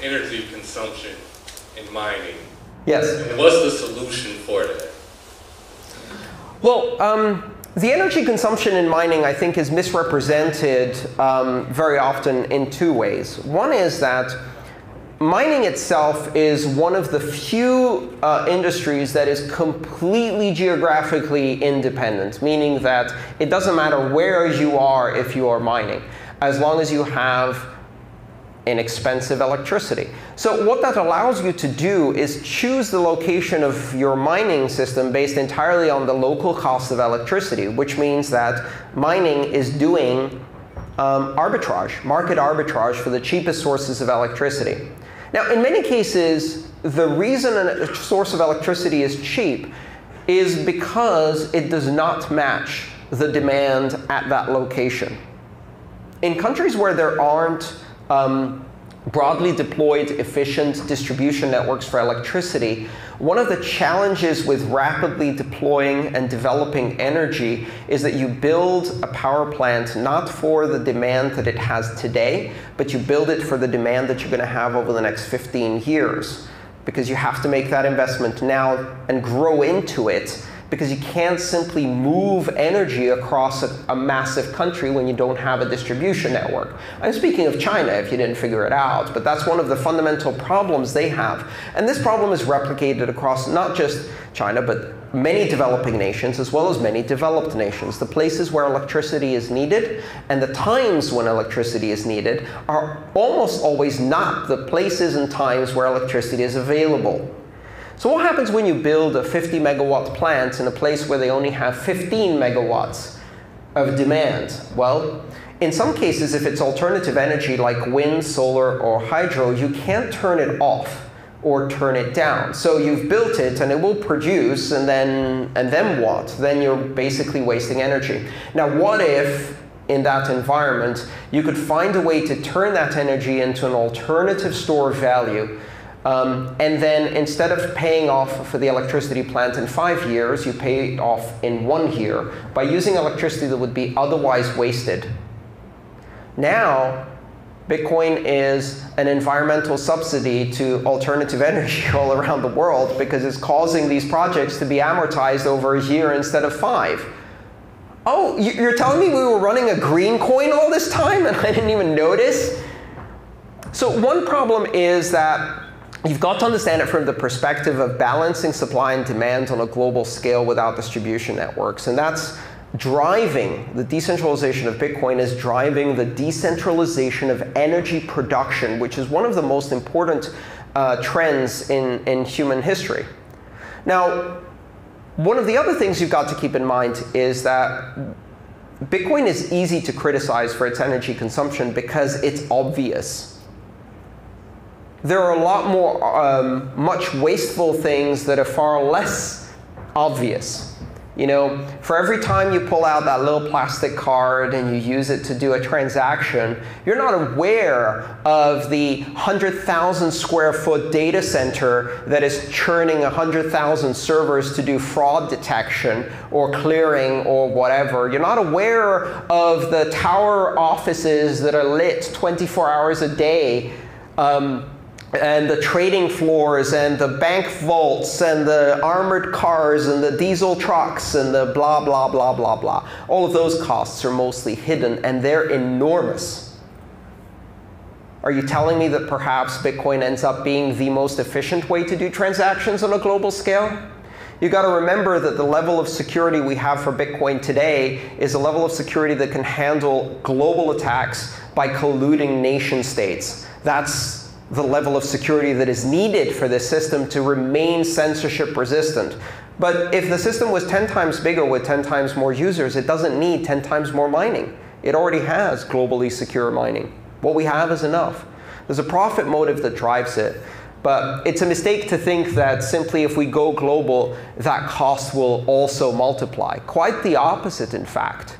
energy consumption in mining. Yes. And what's the solution for that? Well, the energy consumption in mining, I think, is misrepresented very often in two ways. One is that mining itself is one of the few industries that is completely geographically independent, meaning that it doesn't matter where you are if you are mining, as long as you have inexpensive electricity. So what that allows you to do is choose the location of your mining system based entirely on the local cost of electricity, which means that mining is doing arbitrage, market arbitrage for the cheapest sources of electricity. Now, in many cases, the reason a source of electricity is cheap is because it does not match the demand at that location. In countries where there aren't broadly deployed efficient distribution networks for electricity, one of the challenges with rapidly deploying and developing energy is that you build a power plant not for the demand that it has today, but you build it for the demand that you're going to have over the next 15 years. Because you have to make that investment now and grow into it, because you can't simply move energy across a massive country when you don't have a distribution network. I'm speaking of China, if you didn't figure it out, but that's one of the fundamental problems they have. And this problem is replicated across not just China, but many developing nations, as well as many developed nations. The places where electricity is needed and the times when electricity is needed are almost always not the places and times where electricity is available. So what happens when you build a 50 megawatt plant in a place where they only have 15 megawatts of demand? Well, in some cases, if it's alternative energy like wind, solar, or hydro, you can't turn it off or turn it down. So you've built it and it will produce, and then what? Then you're basically wasting energy. Now, what if in that environment you could find a way to turn that energy into an alternative store of value? And then instead of paying off for the electricity plant in 5 years, you pay it off in 1 year by using electricity that would be otherwise wasted. Now, Bitcoin is an environmental subsidy to alternative energy all around the world because it's causing these projects to be amortized over a year instead of 5. Oh, you're telling me we were running a green coin all this time and I didn't even notice? So one problem is that you've got to understand it from the perspective of balancing supply and demand on a global scale without distribution networks. And that's driving the decentralization of Bitcoin is driving the decentralization of energy production, which is one of the most important trends in human history. Now, one of the other things you've got to keep in mind is that Bitcoin is easy to criticize for its energy consumption because it's obvious. There are a lot more much wasteful things that are far less obvious. You know, for every time you pull out that little plastic card and you use it to do a transaction, you're not aware of the 100,000 square foot data center that is churning 100,000 servers to do fraud detection or clearing or whatever. You're not aware of the tower offices that are lit 24 hours a day, and the trading floors, and the bank vaults, and the armored cars, and the diesel trucks, and the blah, blah, blah, blah, blah. All of those costs are mostly hidden, and they're enormous. Are you telling me that perhaps Bitcoin ends up being the most efficient way to do transactions on a global scale? You've got to remember that the level of security we have for Bitcoin today is a level of security that can handle global attacks by colluding nation states. That's the level of security that is needed for this system to remain censorship resistant. But if the system was 10 times bigger with 10 times more users, it doesn't need 10 times more mining. It already has globally secure mining. What we have is enough. There's a profit motive that drives it. But it's a mistake to think that simply if we go global, that cost will also multiply. Quite the opposite, in fact.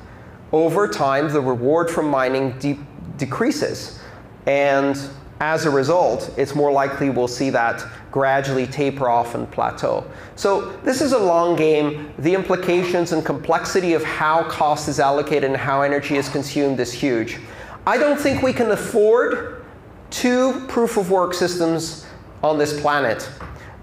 Over time, the reward from mining decreases. And as a result, it's more likely we'll see that gradually taper off and plateau. So this is a long game. The implications and complexity of how cost is allocated and how energy is consumed is huge. I don't think we can afford 2 proof-of-work systems on this planet,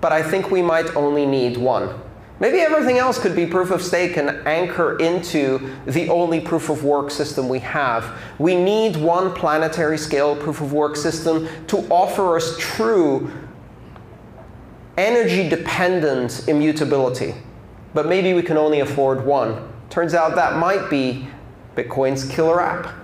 but I think we might only need 1. Maybe everything else could be proof of stake and anchor into the only proof-of-work system we have. We need 1 planetary scale proof-of-work system to offer us true energy-dependent immutability. But maybe we can only afford 1. Turns out that might be Bitcoin's killer app.